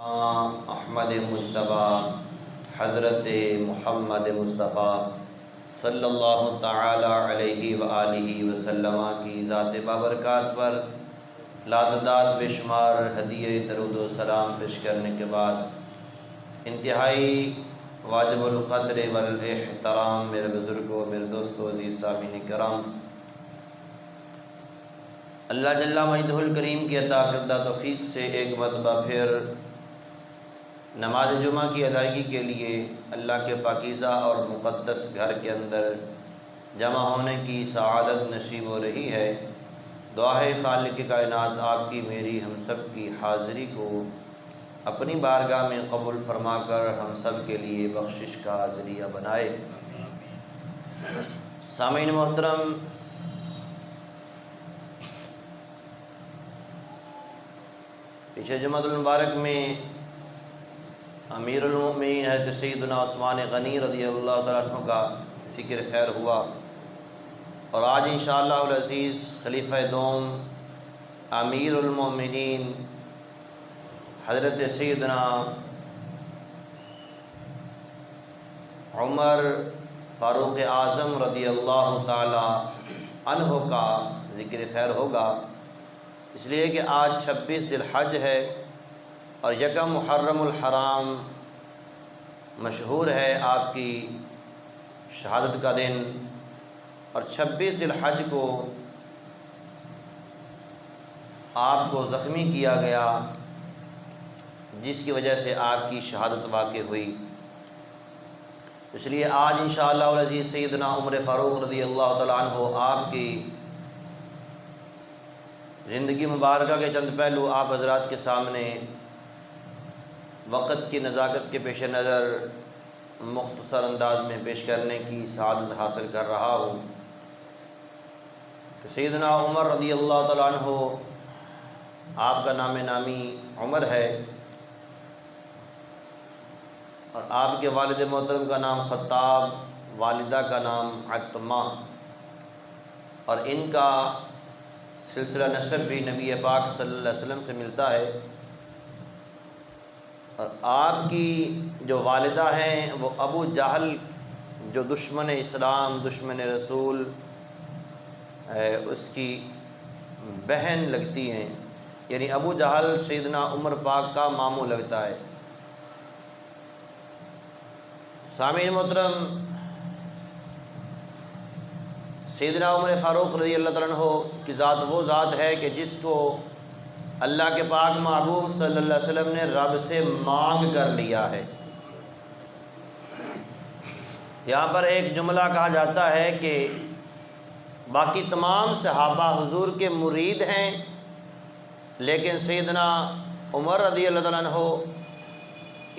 احمد مجتبیٰ حضرت محمد مصطفیٰ صلی اللہ تعالی علیہ وآلہ وسلم کی ذات بابرکات پر لادداد بے شمار ہدیے درود و سلام پیش کرنے کے بعد انتہائی واجب القدر والاحترام میرے بزرگوں، میرے دوستوں، عزیز سامعین کرام، اللہ جل مجدہ الکریم کی عطا کردہ توفیق سے ایک مرتبہ پھر نماز جمعہ کی ادائیگی کے لیے اللہ کے پاکیزہ اور مقدس گھر کے اندر جمع ہونے کی سعادت نصیب ہو رہی ہے۔ دعا ہے خالق کائنات آپ کی، میری، ہم سب کی حاضری کو اپنی بارگاہ میں قبول فرما کر ہم سب کے لیے بخشش کا ذریعہ بنائے۔ سامعین محترم، پچھلے جمعہ المبارک میں امیر المؤمنین حضرت سیدنا عثمان غنی رضی اللہ تعالیٰ عنہ کا ذکر خیر ہوا، اور آج انشاءاللہ العزیز خلیفہ دوم امیر المؤمنین حضرت سیدنا عمر فاروق اعظم رضی اللہ تعالی عنہ کا ذکر خیر ہوگا، اس لیے کہ آج 26 ذی الحج ہے اور یکم محرم الحرام مشہور ہے آپ کی شہادت کا دن، اور 26 ذی الحج کو آپ کو زخمی کیا گیا، جس کی وجہ سے آپ کی شہادت واقع ہوئی۔ اس لیے آج انشاءاللہ العزیز سیدنا عمر فاروق رضی اللہ تعالیٰ عنہ آپ کی زندگی مبارکہ کے چند پہلو آپ حضرات کے سامنے وقت کی نزاکت کے پیش نظر مختصر انداز میں پیش کرنے کی سعادت حاصل کر رہا ہوں کہ سیدنا عمر رضی اللہ تعالیٰ عنہ، آپ کا نام نامی عمر ہے، اور آپ کے والد محترم کا نام خطاب، والدہ کا نام عتمہ، اور ان کا سلسلہ نسب بھی نبی پاک صلی اللہ علیہ وسلم سے ملتا ہے، اور آپ کی جو والدہ ہیں وہ ابو جہل، جو دشمن اسلام، دشمن رسول، اس کی بہن لگتی ہیں، یعنی ابو جہل سیدنا عمر پاک کا ماموں لگتا ہے۔ سامعین محترم، سیدنا عمر فاروق رضی اللہ تعالیٰ عنہ کی ذات وہ ذات ہے کہ جس کو اللہ کے پاک محبوب صلی اللہ علیہ وسلم نے رب سے مانگ کر لیا ہے۔ یہاں پر ایک جملہ کہا جاتا ہے کہ باقی تمام صحابہ حضور کے مرید ہیں، لیکن سیدنا عمر رضی اللہ تعالیٰ عنہ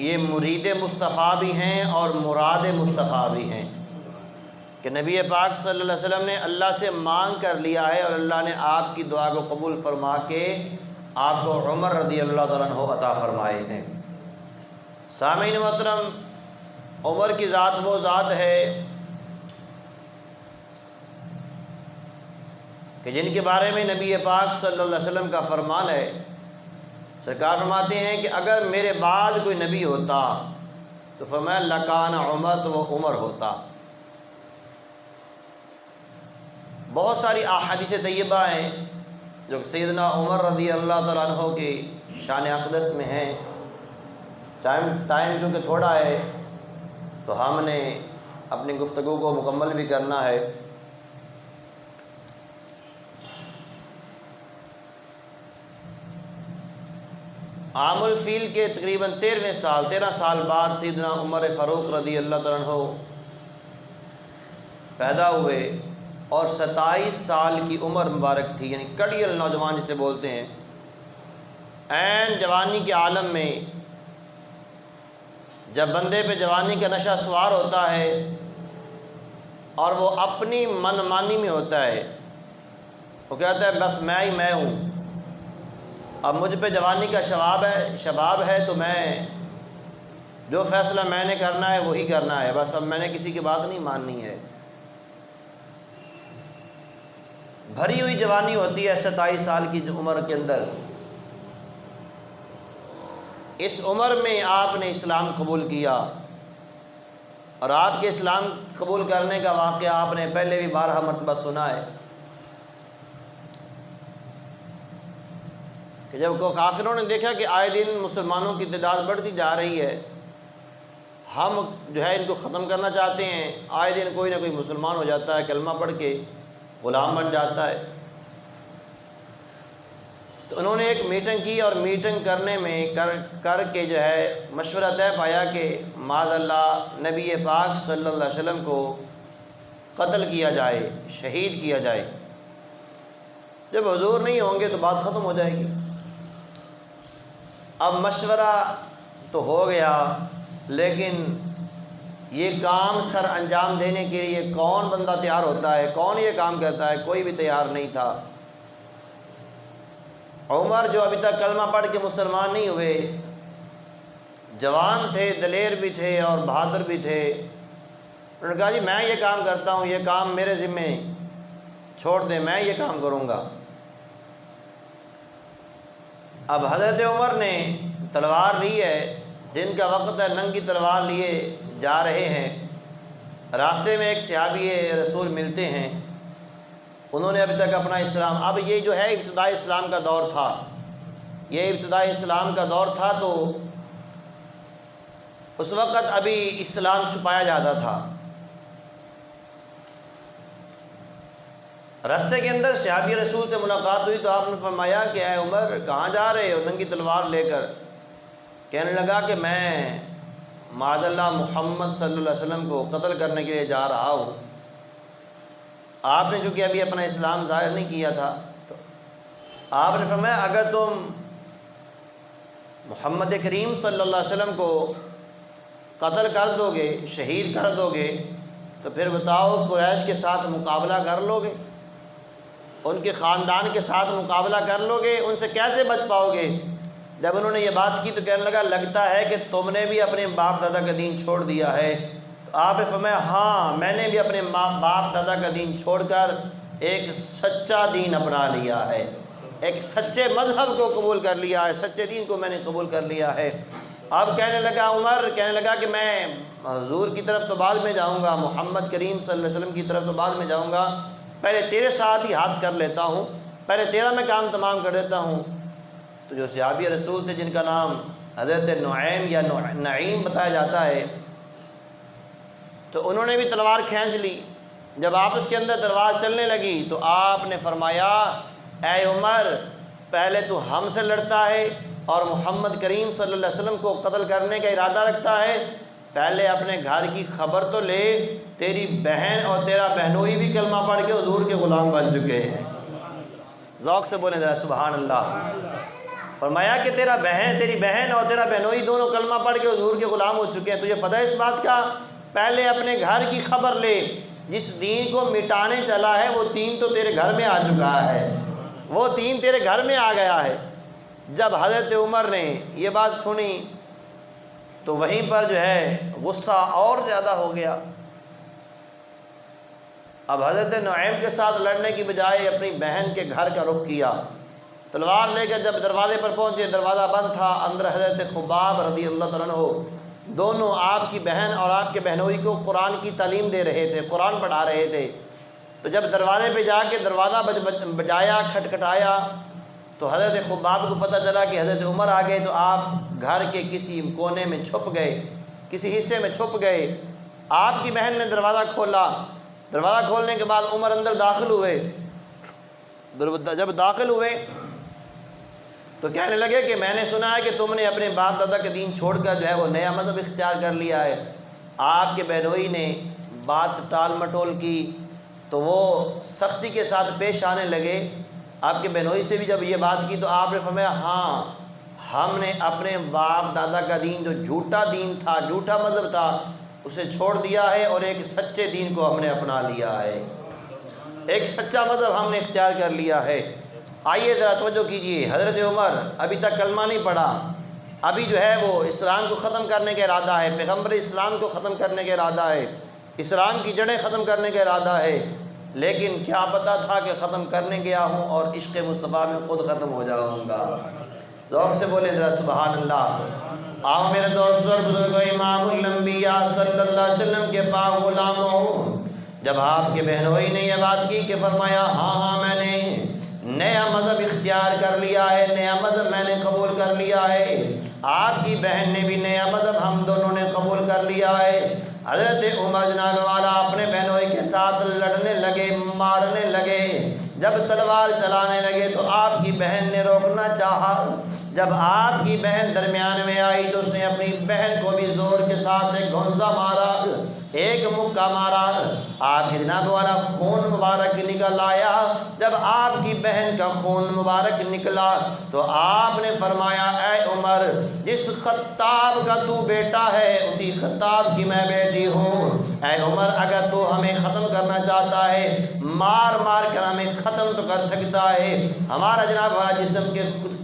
یہ مرید مصطفیٰ بھی ہیں اور مراد مصطفیٰ بھی ہیں، کہ نبی پاک صلی اللہ علیہ وسلم نے اللہ سے مانگ کر لیا ہے، اور اللہ نے آپ کی دعا کو قبول فرما کے آپ کو عمر رضی اللہ تعالیٰ عنہ عطا فرمائے ہیں۔ سامعین محترم، عمر کی ذات وہ ذات ہے کہ جن کے بارے میں نبی پاک صلی اللہ علیہ وسلم کا فرمان ہے، سرکار فرماتے ہیں کہ اگر میرے بعد کوئی نبی ہوتا تو فرمایا لکان عمر، تو وہ عمر ہوتا۔ بہت ساری احادیث طیبہ ہیں جو سیدنا عمر رضی اللہ تعالیٰ عنہ کی شان اقدس میں ہیں۔ ٹائم چونکہ تھوڑا ہے تو ہم نے اپنی گفتگو کو مکمل بھی کرنا ہے۔ عام الفیل کے تقریباً 13 سال بعد سیدنا عمر فاروق رضی اللہ تعالیٰ عنہ پیدا ہوئے، اور 27 سال کی عمر مبارک تھی، یعنی کڑیل نوجوان جسے بولتے ہیں۔ عین جوانی کے عالم میں جب بندے پہ جوانی کا نشہ سوار ہوتا ہے اور وہ اپنی من مانی میں ہوتا ہے، وہ کہتا ہے بس میں ہی میں ہوں، اب مجھ پہ جوانی کا شباب ہے تو میں جو فیصلہ میں نے کرنا ہے وہی کرنا ہے، بس اب میں نے کسی کی بات نہیں ماننی ہے۔ بھری ہوئی جوانی ہوتی ہے 27 سال کی عمر کے اندر، اس عمر میں آپ نے اسلام قبول کیا، اور آپ کے اسلام قبول کرنے کا واقعہ آپ نے پہلے بھی 12 مرتبہ سنا ہے کہ جب کو کافروں نے دیکھا کہ آئے دن مسلمانوں کی تعداد بڑھتی جا رہی ہے، ہم جو ہے ان کو ختم کرنا چاہتے ہیں، آئے دن کوئی نہ کوئی مسلمان ہو جاتا ہے، کلمہ پڑھ کے غلام بن جاتا ہے، تو انہوں نے ایک میٹنگ کی، اور میٹنگ کرنے میں کر کے جو ہے مشورہ طے پایا کہ معاذ اللہ نبی پاک صلی اللہ علیہ وسلم کو قتل کیا جائے، شہید کیا جائے۔ جب حضور نہیں ہوں گے تو بات ختم ہو جائے گی۔ اب مشورہ تو ہو گیا، لیکن یہ کام سر انجام دینے کے لیے کون بندہ تیار ہوتا ہے، کون یہ کام کرتا ہے؟ کوئی بھی تیار نہیں تھا۔ عمر جو ابھی تک کلمہ پڑھ کے مسلمان نہیں ہوئے، جوان تھے، دلیر بھی تھے اور بہادر بھی تھے، انہوں نے کہا جی میں یہ کام کرتا ہوں، یہ کام میرے ذمے چھوڑ دیں، میں یہ کام کروں گا۔ اب حضرت عمر نے تلوار لی ہے، دن کا وقت ہے، ننگی تلوار لیے جا رہے ہیں، راستے میں ایک صحابی رسول ملتے ہیں، انہوں نے ابھی تک اپنا اسلام، اب یہ جو ہے ابتدائی اسلام کا دور تھا، یہ ابتدائی اسلام کا دور تھا، تو اس وقت ابھی اسلام چھپایا جاتا تھا۔ راستے کے اندر صحابی رسول سے ملاقات ہوئی تو آپ نے فرمایا کہ اے عمر کہاں جا رہے ہو ننگی تلوار لے کر؟ کہنے لگا کہ میں معاذ اللہ محمد صلی اللہ علیہ وسلم کو قتل کرنے کے لیے جا رہا ہوں۔ آپ نے چونکہ ابھی اپنا اسلام ظاہر نہیں کیا تھا، تو آپ نے فرمایا اگر تم محمد کریم صلی اللہ علیہ وسلم کو قتل کر دو گے، شہید کر دو گے، تو پھر بتاؤ قریش کے ساتھ مقابلہ کر لو گے؟ ان کے خاندان کے ساتھ مقابلہ کر لو گے؟ ان سے کیسے بچ پاؤ گے؟ جب انہوں نے یہ بات کی تو کہنے لگا لگتا ہے کہ تم نے بھی اپنے باپ دادا کا دین چھوڑ دیا ہے۔ تو آپ نے فرمایا ہاں میں نے بھی اپنے باپ دادا کا دین چھوڑ کر ایک سچا دین اپنا لیا ہے، ایک سچے مذہب کو قبول کر لیا ہے، سچے دین کو میں نے قبول کر لیا ہے۔ اب کہنے لگا عمر کہنے لگا کہ میں حضور کی طرف تو بعد میں جاؤں گا، محمد کریم صلی اللہ علیہ وسلم کی طرف تو بعد میں جاؤں گا، پہلے تیرے ساتھ ہی ہاتھ کر لیتا ہوں، پہلے تیرا میں کام تمام کر دیتا ہوں۔ تو جو صحابی رسول تھے جن کا نام حضرت نعیم یا نعیم بتایا جاتا ہے، تو انہوں نے بھی تلوار کھینچ لی۔ جب آپس کے اندر تلوار چلنے لگی تو آپ نے فرمایا اے عمر پہلے تو ہم سے لڑتا ہے اور محمد کریم صلی اللہ علیہ وسلم کو قتل کرنے کا ارادہ رکھتا ہے، پہلے اپنے گھر کی خبر تو لے، تیری بہن اور تیرا بہنوئی بھی کلمہ پڑھ کے حضور کے غلام بن چکے ہیں۔ ذوق سے بولیں ذرا سبحان اللہ۔ فرمایا کہ تیری بہن اور تیرا بہنوئی دونوں کلمہ پڑھ کے حضور کے غلام ہو چکے ہیں، تجھے پتہ ہے اس بات کا؟ پہلے اپنے گھر کی خبر لے، جس دین کو مٹانے چلا ہے وہ دین تو تیرے گھر میں آ چکا ہے، وہ دین تیرے گھر میں آ گیا ہے۔ جب حضرت عمر نے یہ بات سنی تو وہیں پر جو ہے غصہ اور زیادہ ہو گیا۔ اب حضرت نعیم کے ساتھ لڑنے کی بجائے اپنی بہن کے گھر کا رخ کیا، تلوار لے کر جب دروازے پر پہنچے دروازہ بند تھا، اندر حضرت خباب رضی اللہ تعالیٰ عنہ دونوں آپ کی بہن اور آپ کے بہنوئی کو قرآن کی تعلیم دے رہے تھے، قرآن پڑھا رہے تھے۔ تو جب دروازے پہ جا کے دروازہ بجایا، کھٹکھٹایا، تو حضرت خباب کو پتہ چلا کہ حضرت عمر آ گئے، تو آپ گھر کے کسی کونے میں چھپ گئے، کسی حصے میں چھپ گئے۔ آپ کی بہن نے دروازہ کھولا، دروازہ کھولنے کے بعد عمر اندر داخل ہوئے۔ جب داخل ہوئے تو کہنے لگے کہ میں نے سنا ہے کہ تم نے اپنے باپ دادا کے دین چھوڑ کر جو ہے وہ نیا مذہب اختیار کر لیا ہے۔ آپ کے بہنوئی نے بات ٹال مٹول کی تو وہ سختی کے ساتھ پیش آنے لگے۔ آپ کے بہنوئی سے بھی جب یہ بات کی تو آپ نے فرمایا ہاں ہم نے اپنے باپ دادا کا دین جو جھوٹا دین تھا، جھوٹا مذہب تھا، اسے چھوڑ دیا ہے اور ایک سچے دین کو ہم نے اپنا لیا ہے، ایک سچا مذہب ہم نے اختیار کر لیا ہے۔ آئیے ذرا توجہ کیجئے، حضرت عمر ابھی تک کلمہ نہیں پڑھا، ابھی جو ہے وہ اسلام کو ختم کرنے کا ارادہ ہے، پیغمبر اسلام کو ختم کرنے کا ارادہ ہے، اسلام کی جڑیں ختم کرنے کا ارادہ ہے، لیکن کیا پتہ تھا کہ ختم کرنے گیا ہوں اور عشق مصطفیٰ میں خود ختم ہو جاؤں گا۔ ذوق سے بولے ذرا سبحان اللہ۔ آؤ میرے دوستو اور بزرگوں، امام الانبیاء صلی اللہ علیہ وسلم کے پاک غلاموں، جب آپ کے بہنوئی نے یہ بات کی کہ فرمایا ہاں میں نے نیا مذہب اختیار کر لیا ہے، نیا مذہب میں نے قبول کر لیا ہے، آپ کی بہن نے بھی نیا مذہب ہم دونوں نے قبول کر لیا ہے، حضرت عمر جناب والا اپنے بہنوئی کے ساتھ لڑنے لگے، مارنے لگے، جب تلوار چلانے لگے تو آپ کی بہن نے روکنا چاہا، جب آپ کی بہن درمیان میں آئی تو اس نے اپنی بہن کو بھی زور کے ساتھ ایک گھونسا مارا، ایک مکہ مارا، آپ کی جناب والا خون مبارک نکل آیا۔ جب آپ کی بہن کا خون مبارک نکلا تو آپ نے فرمایا اے عمر، جس خطاب کا تو بیٹا ہے اسی خطاب کی میں بیٹی ہوں، اے عمر اگر تو ہمیں ختم کرنا چاہتا ہے مار مار کر ہمیں ختم تو کر سکتا ہے، ہمارا جناب والا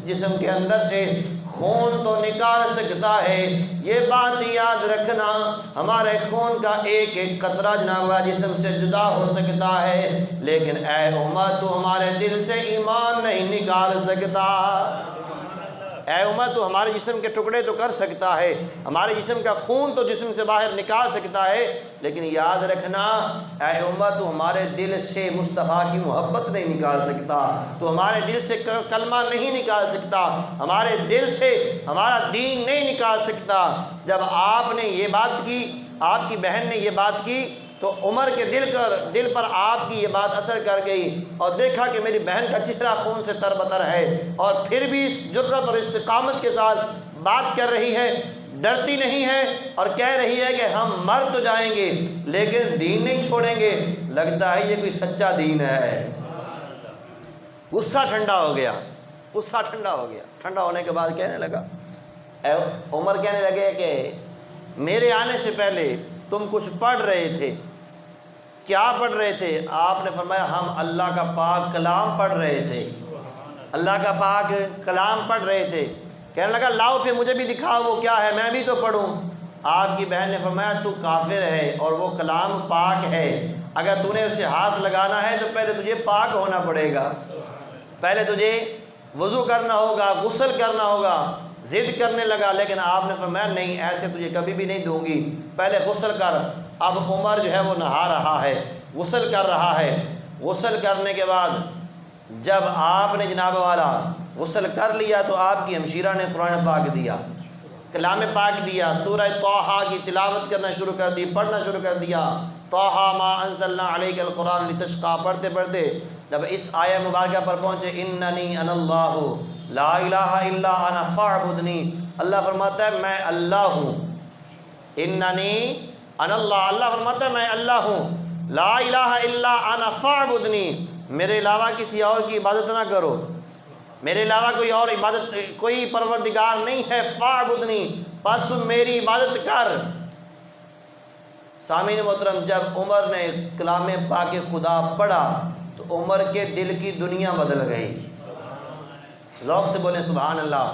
جسم کے اندر سے خون تو نکال سکتا ہے، یہ بات یاد رکھنا، ہمارے خون کا ایک ایک قطرہ جناب والا جسم سے جدا ہو سکتا ہے، لیکن اے عمر تو ہمارے دل سے ایمان نہیں نکال سکتا، اے عمر تو ہمارے جسم کے ٹکڑے تو کر سکتا ہے، ہمارے جسم کا خون تو جسم سے باہر نکال سکتا ہے، لیکن یاد رکھنا اے عمر تو ہمارے دل سے مصطفیٰ کی محبت نہیں نکال سکتا، تو ہمارے دل سے کلمہ نہیں نکال سکتا، ہمارے دل سے ہمارا دین نہیں نکال سکتا۔ جب آپ نے یہ بات کی، آپ کی بہن نے یہ بات کی تو عمر کے دل پر آپ کی یہ بات اثر کر گئی، اور دیکھا کہ میری بہن کا چہرہ خون سے تر بتر ہے، اور پھر بھی اس جرأت اور استقامت کے ساتھ بات کر رہی ہے، ڈرتی نہیں ہے، اور کہہ رہی ہے کہ ہم مر تو جائیں گے لیکن دین نہیں چھوڑیں گے، لگتا ہے یہ کوئی سچا دین ہے۔ غصہ ٹھنڈا ہو گیا، غصہ ٹھنڈا ہو گیا، ٹھنڈا ہونے کے بعد کہنے لگا، عمر کہنے لگے کہ میرے آنے سے پہلے تم کچھ پڑھ رہے تھے، کیا پڑھ رہے تھے؟ آپ نے فرمایا ہم اللہ کا پاک کلام پڑھ رہے تھے، اللہ کا پاک کلام پڑھ رہے تھے۔ کہنے لگا لاؤ پھر مجھے بھی دکھاؤ وہ کیا ہے، میں بھی تو پڑھوں۔ آپ کی بہن نے فرمایا تو کافر ہے اور وہ کلام پاک ہے، اگر تو نے اسے ہاتھ لگانا ہے تو پہلے تجھے پاک ہونا پڑے گا، پہلے تجھے وضو کرنا ہوگا، غسل کرنا ہوگا۔ ضد کرنے لگا، لیکن آپ نے فرمایا نہیں ایسے تجھے کبھی بھی نہیں دوں گی، پہلے غسل کر۔ اب عمر جو ہے وہ نہا رہا ہے، غسل کر رہا ہے، غسل کرنے کے بعد جب آپ نے جناب والا غسل کر لیا تو آپ کی ہمشیرہ نے قرآن پاک دیا، کلام پاک دیا، سورہ طٰہٰ کی تلاوت کرنا شروع کر دی، پڑھنا شروع کر دیا، طٰہٰ ما انزلنا علیک القرآن لتشقیٰ، پڑھتے پڑھتے جب اس آیہ مبارکہ پر پہنچے اننی انا اللہ لا الہ الا انا فاعبدنی، اللہ فرماتا ہے میں اللہ ہوں، اننی انا اللہ، اللہ فرماتا ہے میں اللہ ہوں، لا الہ الا انا فاعبدنی، میرے علاوہ کسی اور کی عبادت نہ کرو، میرے علاوہ کوئی اور عبادت، کوئی پروردگار نہیں ہے، فاعبدنی، بس تم میری عبادت کر۔ سامعین محترم، جب عمر نے کلام پاک خدا پڑھا تو عمر کے دل کی دنیا بدل گئی، ذوق سے بولیں سبحان اللہ۔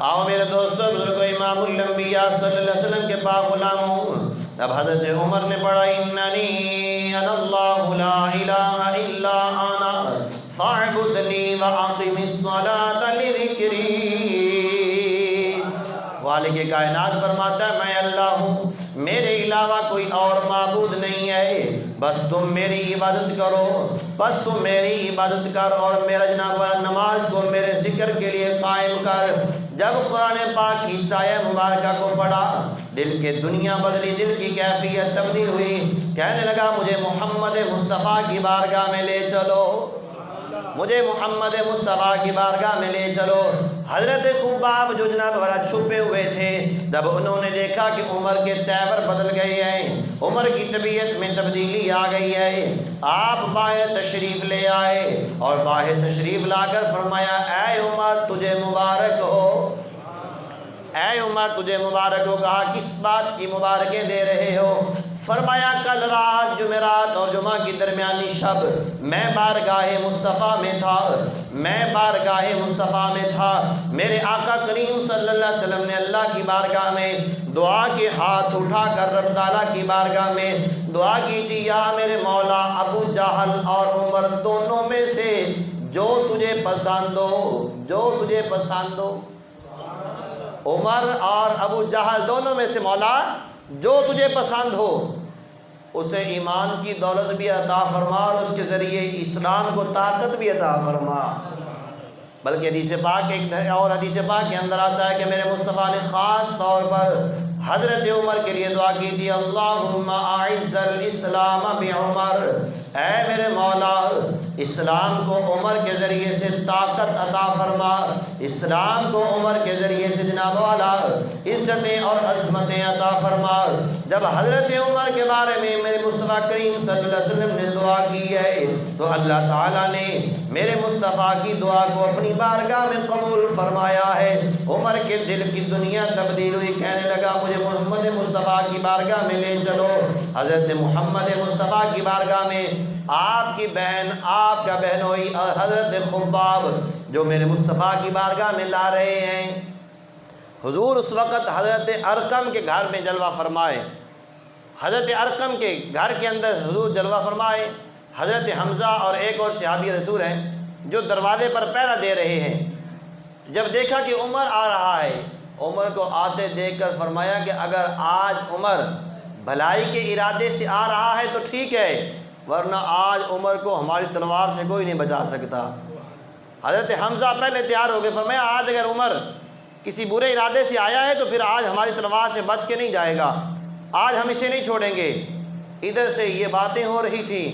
آؤ میرے دوستو بزرگوں، امام الانبیاء صلی اللہ علیہ وسلم کے پاک غلاموں، جب حضرت عمر نے پڑھا اننی انا اللہ لا الہ الا انا فاعبدنی واقم الصلاۃ لذکری، خالق کائنات فرماتا ہے میں اللہ ہوں، میرے علاوہ کوئی اور معبود نہیں ہے، بس تم میری عبادت کرو، بس تم میری عبادت کر اور میرا جناب نماز کو میرے ذکر کے لیے قائم کر۔ جب قرآن پاک کی سایہ مبارکہ کو پڑھا دل کے دنیا بدلی، دل کی کیفیت تبدیل ہوئی، کہنے لگا مجھے محمد مصطفیٰ کی بارگاہ میں لے چلو، مجھے محمد مصطفیٰ کی بارگاہ میں لے چلو۔ حضرت خباب جو جناب والا چھپے ہوئے تھے، جب انہوں نے دیکھا کہ عمر کے تیور بدل گئے ہیں، عمر کی طبیعت میں تبدیلی آ گئی ہے، آپ باہر تشریف لے آئے اور باہر تشریف لا کر فرمایا اے عمر تجھے مبارک ہو، اے عمر تجھے مبارک ہو۔ کہا کس بات کی مبارکیں دے رہے ہو؟ فرمایا کل رات جمعرات اور جمعہ کی درمیانی شب میں بارگاہ مصطفیٰ میں تھا، میں بارگاہ مصطفیٰ میں تھا، میرے آقا کریم صلی اللہ علیہ وسلم نے اللہ کی بارگاہ میں دعا کے ہاتھ اٹھا کر رب تعالیٰ کی بارگاہ میں دعا کی تھی، یا میرے مولا ابو جہل اور عمر دونوں میں سے جو تجھے پسند ہو، جو تجھے پسند ہو۔ عمر اور ابو جہل دونوں میں سے مولا جو تجھے پسند ہو اسے ایمان کی دولت بھی عطا فرما اور اس کے ذریعے اسلام کو طاقت بھی عطا فرما۔ بلکہ حدیث پاک ایک اور حدیث پاک کے اندر آتا ہے کہ میرے مصطفیٰ نے خاص طور پر حضرت عمر کے لیے دعا کی تھی، اللہم اعز الاسلام بعمر، اے میرے مولا اسلام کو عمر کے ذریعے سے طاقت عطا فرما، اسلام کو عمر کے ذریعے سے جناب والا عزتیں اور عظمتیں عطا فرما۔ جب حضرت عمر کے بارے میں میرے مصطفیٰ کریم صلی اللہ علیہ وسلم نے دعا کی ہے تو اللہ تعالیٰ نے میرے مصطفیٰ کی دعا کو اپنی بارگاہ میں قبول فرمایا ہے۔ عمر کے دل کی دنیا تبدیل ہوئی، کہنے لگا مجھے محمد مصطفیٰ کی بارگاہ میں لے چلو۔ حضرت محمد مصطفیٰ کی بارگاہ میں آپ کی بہن، آپ کا بہنوئی حضرت خباب جو میرے مصطفیٰ کی بارگاہ میں لا رہے ہیں۔ حضور اس وقت حضرت ارقم کے گھر میں جلوہ فرمائے، حضرت ارقم کے گھر کے اندر حضور جلوہ فرمائے۔ حضرت حمزہ اور ایک اور صحابی رسول ہیں جو دروازے پر پہرا دے رہے ہیں۔ جب دیکھا کہ عمر آ رہا ہے، عمر کو آتے دیکھ کر فرمایا کہ اگر آج عمر بھلائی کے ارادے سے آ رہا ہے تو ٹھیک ہے، ورنہ آج عمر کو ہماری تلوار سے کوئی نہیں بچا سکتا۔ حضرت حمزہ پہلے تیار ہو گئے، فرمایا آج اگر عمر کسی برے ارادے سے آیا ہے تو پھر آج ہماری تلوار سے بچ کے نہیں جائے گا، آج ہم اسے نہیں چھوڑیں گے۔ ادھر سے یہ باتیں ہو رہی تھیں،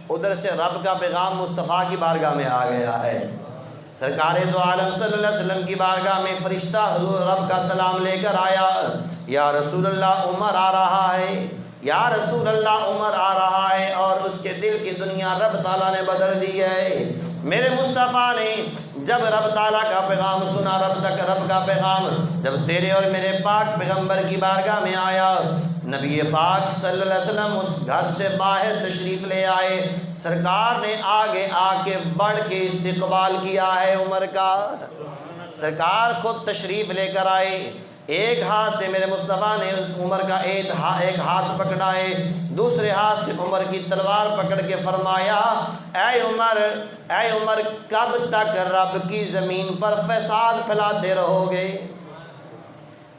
ادھر سے رب کا پیغام مصطفیٰ کی بارگاہ میں آ گیا ہے۔ سرکار دو عالم صلی اللہ علیہ وسلم کی بارگاہ میں فرشتہ حضور رب کا سلام لے کر آیا، یا رسول اللہ عمر آ رہا ہے، یا رسول اللہ عمر آ رہا ہے، اور اس کے دل کی دنیا رب تعالیٰ نے بدل دی ہے۔ میرے مصطفیٰ نے جب رب تعالیٰ کا پیغام سنا، رب کا پیغام جب تیرے اور میرے پاک پیغمبر کی بارگاہ میں آیا، نبی پاک صلی اللہ علیہ وسلم اس گھر سے باہر تشریف لے آئے، سرکار نے آگے آ کے بڑھ کے استقبال کیا ہے عمر کا۔ سرکار خود تشریف لے کر آئے، ایک ہاتھ سے میرے مصطفیٰ نے اس عمر کا ایک ہاتھ پکڑائے، دوسرے ہاتھ سے عمر کی تلوار پکڑ کے فرمایا، اے عمر کب تک رب کی زمین پر فساد پھیلاتے رہو گے؟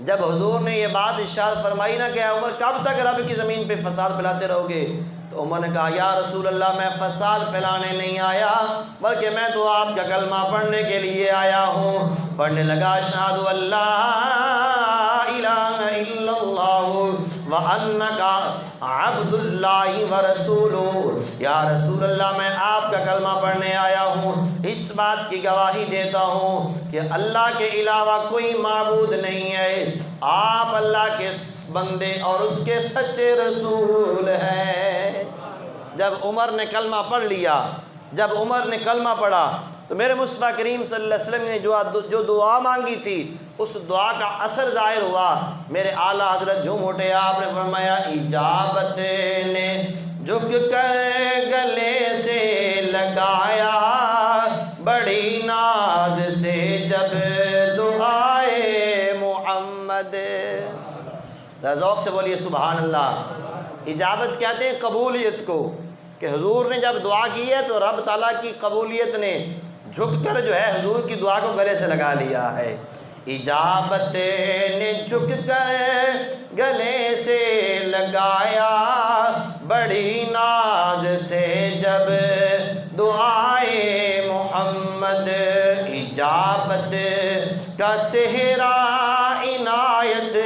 جب حضور نے یہ بات ارشاد فرمائی نا کہ اے عمر کب تک رب کی زمین پہ فساد پھیلاتے رہو گے، تو عمر نے کہا یا رسول اللہ میں فساد پھیلانے نہیں آیا، بلکہ میں تو آپ کا کلمہ پڑھنے کے لیے آیا ہوں۔ پڑھنے لگا اشہد ان لا الہ الا اللہ وانک عبد اللہ ورسولہ، یا رسول اللہ میں آپ کا کلمہ پڑھنے آیا ہوں، اس بات کی گواہی دیتا ہوں کہ اللہ کے علاوہ کوئی معبود نہیں ہے، آپ اللہ کے بندے اور اس کے سچے رسول ہیں۔ جب عمر نے کلمہ پڑھ لیا، جب عمر نے کلمہ پڑھا تو میرے مصطفیٰ کریم صلی اللہ علیہ وسلم نے جو دعا مانگی تھی اس دعا کا اثر ظاہر ہوا۔ میرے اعلیٰ حضرت جھوم اٹھے، آپ نے فرمایا اجابت نے جھک کر گلے سے لگایا، بڑی ناز سے جب دعائے محمد۔ ذوق سے بولیے سبحان اللہ۔ اجابت کہتے ہیں قبولیت کو، کہ حضور نے جب دعا کی ہے تو رب تعالیٰ کی قبولیت نے جھک کر جو ہے حضور کی دعا کو گلے سے لگا لیا ہے۔ اجابت نے جھک کر گلے سے لگایا، بڑی ناز سے جب دعائے محمد، اجابت کا صحرا عنایت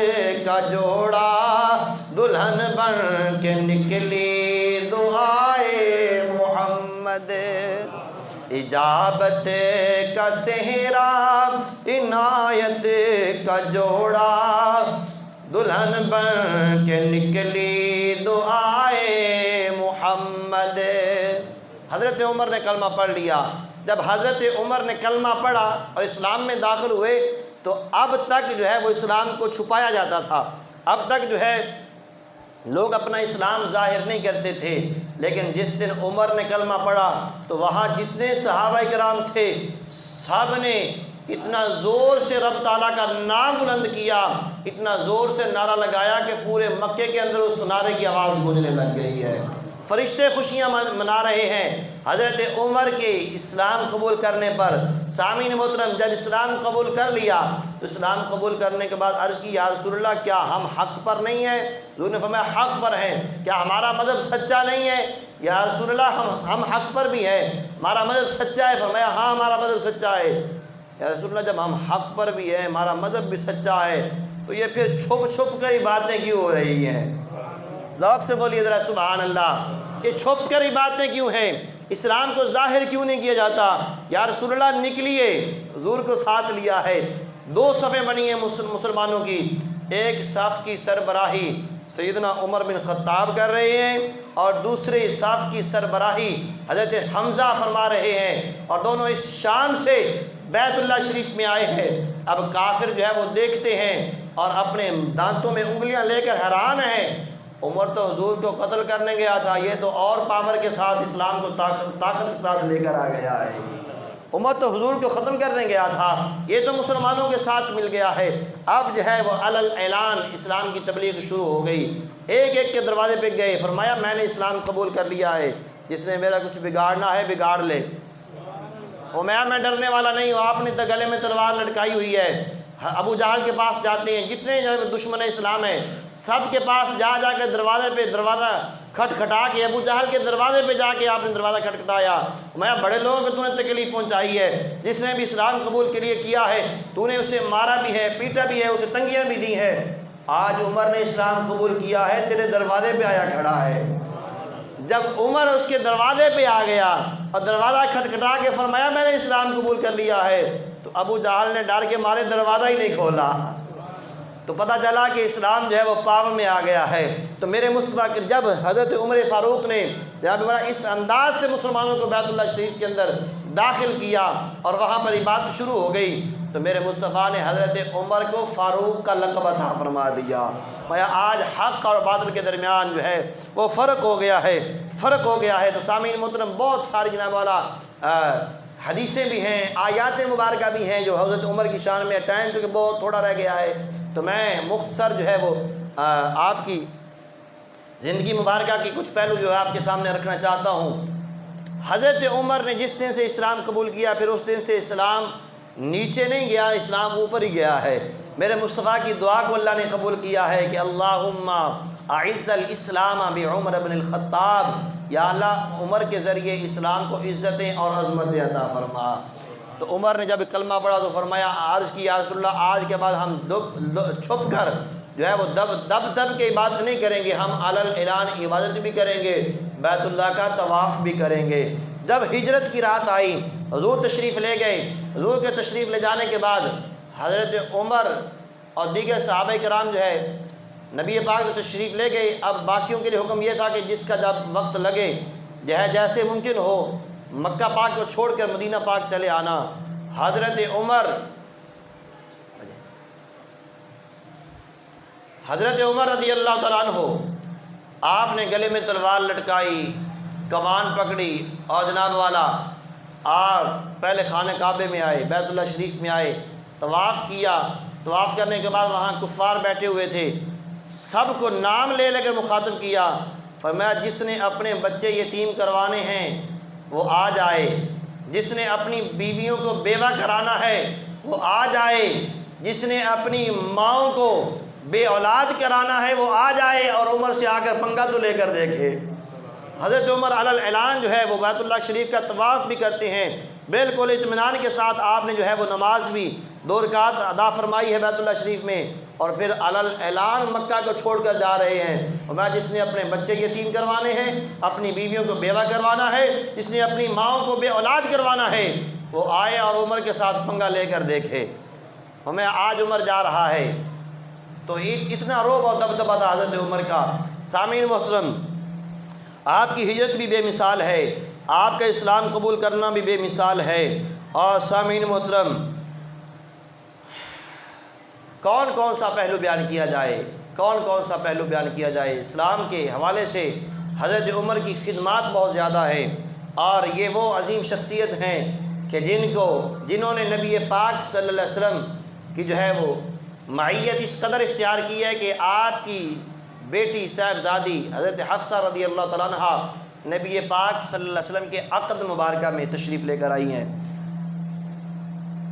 کا جوڑا، دلہن بن کے نکلی دعائے محمد۔ اجابت کا صحرا عنایت کا جوڑا، دلہن بن کے نکلی دعائے محمد۔ حضرت عمر نے کلمہ پڑھ لیا۔ جب حضرت عمر نے کلمہ پڑھا اور اسلام میں داخل ہوئے تو اب تک جو ہے وہ اسلام کو چھپایا جاتا تھا، اب تک جو ہے لوگ اپنا اسلام ظاہر نہیں کرتے تھے، لیکن جس دن عمر نے کلمہ پڑھا تو وہاں جتنے صحابہ کرام تھے سب نے اتنا زور سے رب تعالیٰ کا نام بلند کیا، اتنا زور سے نعرہ لگایا کہ پورے مکے کے اندر اس نعرے کی آواز گونجنے لگ گئی ہے۔ فرشتے خوشیاں منا رہے ہیں حضرت عمر کے اسلام قبول کرنے پر۔ سامعین محترم، جب اسلام قبول کر لیا تو اسلام قبول کرنے کے بعد عرض کی یا رسول اللہ کیا ہم حق پر نہیں ہیں؟ حضور نے فرمایا حق پر ہیں، کیا ہمارا مذہب سچا نہیں ہے؟ یا رسول اللہ ہم حق پر بھی ہیں، ہمارا مذہب سچا ہے؟ فرمایا ہاں ہمارا مذہب سچا ہے۔ یا رسول اللہ جب ہم حق پر بھی ہیں، ہمارا مذہب بھی سچا ہے، تو یہ پھر چھپ چھپ کر ہی باتیں کیوں ہو رہی ہیں؟ ذوق سے بولیے ذرا سبحان اللہ، یہ چھپ کر ہی باتیں کیوں ہیں؟ اسلام کو ظاہر کیوں نہیں کیا جاتا؟ یا رسول اللہ نکلیے، حضور کو ساتھ لیا ہے، 2 صفیں بنی ہیں مسلمانوں کی، ایک صف کی سربراہی سیدنا عمر بن خطاب کر رہے ہیں اور دوسرے صف کی سربراہی حضرت حمزہ فرما رہے ہیں، اور دونوں اس شان سے بیت اللہ شریف میں آئے ہیں۔ اب کافر جو ہے وہ دیکھتے ہیں اور اپنے دانتوں میں انگلیاں لے کر حیران ہیں، عمر تو حضور کو قتل کرنے گیا تھا، یہ تو اور پاور کے ساتھ اسلام کو طاقت کے ساتھ لے کر آ گیا ہے۔ عمر تو حضور کو ختم کرنے گیا تھا، یہ تو مسلمانوں کے ساتھ مل گیا ہے۔ اب جو ہے وہ علل اعلان اسلام کی تبلیغ شروع ہو گئی، ایک ایک کے دروازے پہ گئے، فرمایا میں نے اسلام قبول کر لیا ہے، جس نے میرا کچھ بگاڑنا ہے بگاڑ لے۔ میں ڈرنے والا نہیں ہوں، آپ نے تو گلے میں تلوار لٹکائی ہوئی ہے۔ ابو جہل کے پاس جاتے ہیں، جتنے دشمن اسلام ہیں سب کے پاس جا کے دروازہ کھٹکھٹا کے، ابو جہل کے دروازے پہ جا کے آپ نے دروازہ کھٹکھٹایا، میں بڑے لوگوں کو تو نے تکلیف پہنچائی ہے، جس نے بھی اسلام قبول کے لیے کیا ہے تو نے اسے مارا بھی ہے، پیٹا بھی ہے، اسے تنگیاں بھی دی ہیں، آج عمر نے اسلام قبول کیا ہے، تیرے دروازے پہ آیا کھڑا ہے۔ جب عمر اس کے دروازے پہ آ گیا اور دروازہ کھٹکھٹا کے فرمایا میں نے اسلام قبول کر لیا ہے، تو ابو جہل نے ڈر کے مارے دروازہ ہی نہیں کھولا، تو پتہ چلا کہ اسلام جو ہے وہ پاور میں آ گیا ہے۔ تو میرے مصطفیٰ کے جب حضرت عمر فاروق نے اس انداز سے مسلمانوں کو بیت اللہ شریف کے اندر داخل کیا اور وہاں پر عبادت شروع ہو گئی، تو میرے مصطفیٰ نے حضرت عمر کو فاروق کا لقب عطا فرما دیا۔ آج حق اور باطل کے درمیان جو ہے وہ فرق ہو گیا ہے۔ تو سامعین محترم، بہت ساری جناب والا حدیثیں بھی ہیں، آیات مبارکہ بھی ہیں جو حضرت عمر کی شان میں، ٹائم چونکہ بہت تھوڑا رہ گیا ہے تو میں مختصر جو ہے وہ آپ کی زندگی مبارکہ کی کچھ پہلو جو ہے آپ کے سامنے رکھنا چاہتا ہوں۔ حضرت عمر نے جس دن سے اسلام قبول کیا پھر اس دن سے اسلام نیچے نہیں گیا، اسلام اوپر ہی گیا ہے۔ میرے مصطفیٰ کی دعا کو اللہ نے قبول کیا ہے کہ اللہم اعز الاسلام بعمر بن الخطاب، یا اللہ عمر کے ذریعے اسلام کو عزتیں اور عظمتیں عطا فرما۔ تو عمر نے جب کلمہ پڑھا تو فرمایا، عرض کی یا رسول اللہ آج کے بعد ہم چھپ کر جو ہے وہ دب کے عبادت نہیں کریں گے، ہم علل اعلان عبادت بھی کریں گے، بیت اللہ کا طواف بھی کریں گے۔ جب ہجرت کی رات آئی حضور تشریف لے گئے، حضور کے تشریف لے جانے کے بعد حضرت عمر اور دیگر صحابہ کرام جو ہے نبی پاک جو تشریف لے گئے، اب باقیوں کے لیے حکم یہ تھا کہ جس کا جب وقت لگے جیسے ممکن ہو مکہ پاک کو چھوڑ کر مدینہ پاک چلے آنا۔ حضرت عمر رضی اللہ تعالیٰ عنہ، آپ نے گلے میں تلوار لٹکائی، کمان پکڑی اور جناب والا آپ پہلے خانہ کعبے میں آئے، بیت اللہ شریف میں آئے، طواف کیا۔ طواف کرنے کے بعد وہاں کفار بیٹھے ہوئے تھے، سب کو نام لے کر مخاطب کیا، فرمایا جس نے اپنے بچے یتیم کروانے ہیں وہ آ جائے، جس نے اپنی بیویوں کو بیوہ کرانا ہے وہ آ جائے، جس نے اپنی ماؤں کو بے اولاد کرانا ہے وہ آ جائے، اور عمر سے آ کر پنگا تو لے کر دیکھے۔ حضرت عمر علل اعلان جو ہے وہ بیت اللہ شریف کا طواف بھی کرتے ہیں، بالکل اطمینان کے ساتھ آپ نے جو ہے وہ نماز بھی 2 رکعت ادا فرمائی ہے بیت اللہ شریف میں، اور پھر علل اعلان مکہ کو چھوڑ کر جا رہے ہیں۔ اور میں جس نے اپنے بچے یتیم کروانے ہیں، اپنی بیویوں کو بیوہ کروانا ہے، جس نے اپنی ماؤں کو بے اولاد کروانا ہے وہ آئے اور عمر کے ساتھ پنگا لے کر دیکھے۔ ہمیں آج عمر جا رہا ہے تو اتنا رعب اور دبدبہ تھا حضرت عمر کا۔ سامعین محترم، آپ کی ہجرت بھی بے مثال ہے، آپ کا اسلام قبول کرنا بھی بے مثال ہے۔ اور سامعین محترم، کون سا پہلو بیان کیا جائے، اسلام کے حوالے سے حضرت عمر کی خدمات بہت زیادہ ہیں، اور یہ وہ عظیم شخصیت ہیں کہ جنہوں نے نبی پاک صلی اللہ علیہ وسلم کی جو ہے وہ معیت اس قدر اختیار کی ہے کہ آپ کی بیٹی صاحبزادی حضرت حفصہ رضی اللہ تعالیٰ عنہ نبی پاک صلی اللہ علیہ وسلم کے عقد مبارکہ میں تشریف لے کر آئی ہیں۔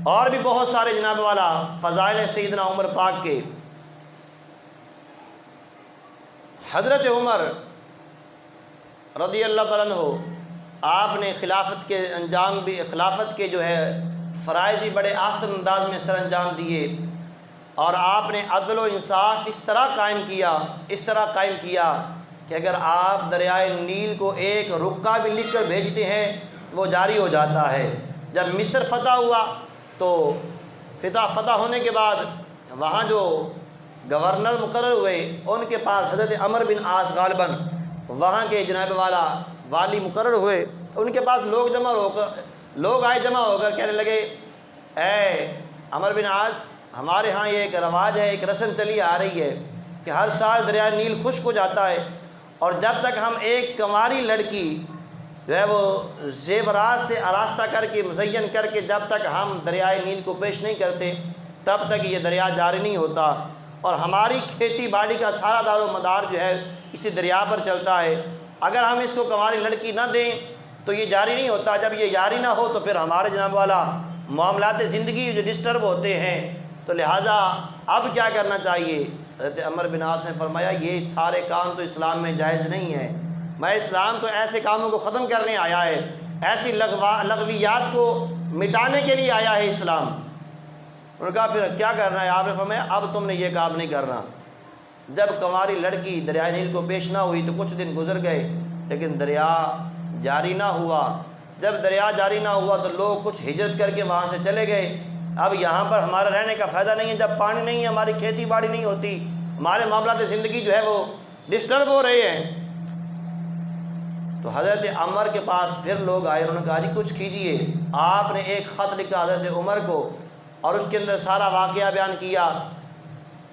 اور بھی بہت سارے جناب والا فضائل سیدنا عمر پاک کے۔ حضرت عمر رضی اللہ تعالیٰ عنہ آپ نے خلافت کے جو ہے فرائض بڑے احسن انداز میں سر انجام دیے، اور آپ نے عدل و انصاف اس طرح قائم کیا کہ اگر آپ دریائے نیل کو ایک رکا بھی لکھ کر بھیجتے ہیں وہ جاری ہو جاتا ہے۔ جب مصر فتح ہوا تو فتح ہونے کے بعد وہاں جو گورنر مقرر ہوئے ان کے پاس حضرت عمر بن عاص غالباً وہاں کے جناب والا والی مقرر ہوئے، ان کے پاس لوگ آئے جمع ہو کر کہنے لگے، اے عمر بن عاص، ہمارے ہاں یہ ایک رواج ہے، ایک رسم چلی آ رہی ہے کہ ہر سال دریائے نیل خشک ہو جاتا ہے، اور جب تک ہم ایک کنواری لڑکی جو ہے وہ زیورات سے آراستہ کر کے مزین کر کے جب تک ہم دریائے نیل کو پیش نہیں کرتے تب تک یہ دریا جاری نہیں ہوتا، اور ہماری کھیتی باڑی کا سارا دار و مدار جو ہے اسی دریا پر چلتا ہے۔ اگر ہم اس کو کنواری لڑکی نہ دیں تو یہ جاری نہیں ہوتا، جب یہ جاری نہ ہو تو پھر ہمارے جناب والا معاملات زندگی جو ڈسٹرب ہوتے ہیں، تو لہٰذا اب کیا کرنا چاہیے؟ حضرت عمر بن عاص نے فرمایا، یہ سارے کام تو اسلام میں جائز نہیں ہے، میں اسلام تو ایسے کاموں کو ختم کرنے آیا ہے، ایسی لغویات کو مٹانے کے لیے آیا ہے اسلام۔ انہوں نے کہا پھر کیا کرنا ہے؟ آپ نے فرمایا اب تم نے یہ کام نہیں کرنا۔ جب کنواری لڑکی دریائے نیل کو پیش نہ ہوئی تو کچھ دن گزر گئے لیکن دریا جاری نہ ہوا۔ جب دریا جاری نہ ہوا تو لوگ کچھ ہجرت کر کے وہاں سے چلے گئے، اب یہاں پر ہمارا رہنے کا فائدہ نہیں ہے، جب پانی نہیں ہے، ہماری کھیتی باڑی نہیں ہوتی، ہمارے معاملات زندگی جو ہے وہ ڈسٹرب ہو رہے ہیں۔ تو حضرت عمر کے پاس پھر لوگ آئے، انہوں نے کہا جی کچھ کیجئے۔ آپ نے ایک خط لکھا حضرت عمر کو اور اس کے اندر سارا واقعہ بیان کیا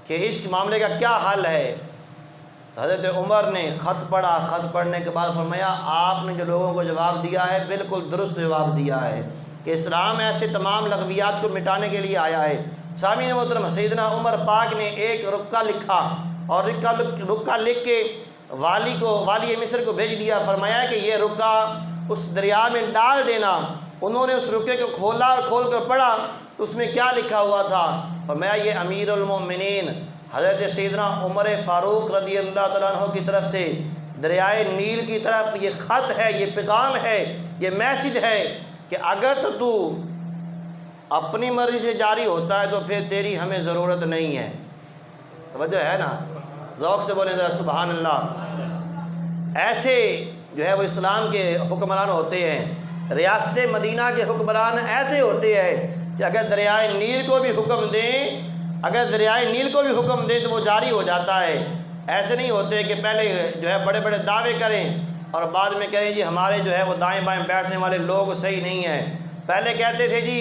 کہ اس معاملے کا کیا حل ہے۔ تو حضرت عمر نے خط پڑھا، خط پڑھنے کے بعد فرمایا آپ نے جو لوگوں کو جواب دیا ہے بالکل درست جواب دیا ہے کہ اسلام ایسے تمام لغویات کو مٹانے کے لیے آیا ہے۔ سامعین محترم، سیدنا عمر پاک نے ایک رکا لکھا اور رکا لکھ کے والی مصر کو بھیج دیا، فرمایا کہ یہ رکا اس دریا میں ڈال دینا۔ انہوں نے اس رکے کو کھولا اور کھول کر پڑھا، اس میں کیا لکھا ہوا تھا؟ فرمایا یہ امیر المومنین حضرت سیدنا عمر فاروق رضی اللہ تعالیٰ عنہ کی طرف سے دریائے نیل کی طرف یہ خط ہے، یہ پیغام ہے، یہ میسج ہے کہ اگر تو اپنی مرضی سے جاری ہوتا ہے تو پھر تیری ہمیں ضرورت نہیں ہے۔ توجہ ہے نا؟ ذوق سے بولیں ذرا سبحان اللہ۔ ایسے جو ہے وہ اسلام کے حکمران ہوتے ہیں، ریاست مدینہ کے حکمران ایسے ہوتے ہیں کہ اگر دریائے نیل کو بھی حکم دیں تو وہ جاری ہو جاتا ہے۔ ایسے نہیں ہوتے کہ پہلے جو ہے بڑے بڑے دعوے کریں اور بعد میں کہیں جی ہمارے جو ہے وہ دائیں بائیں بیٹھنے والے لوگ صحیح نہیں ہیں۔ پہلے کہتے تھے جی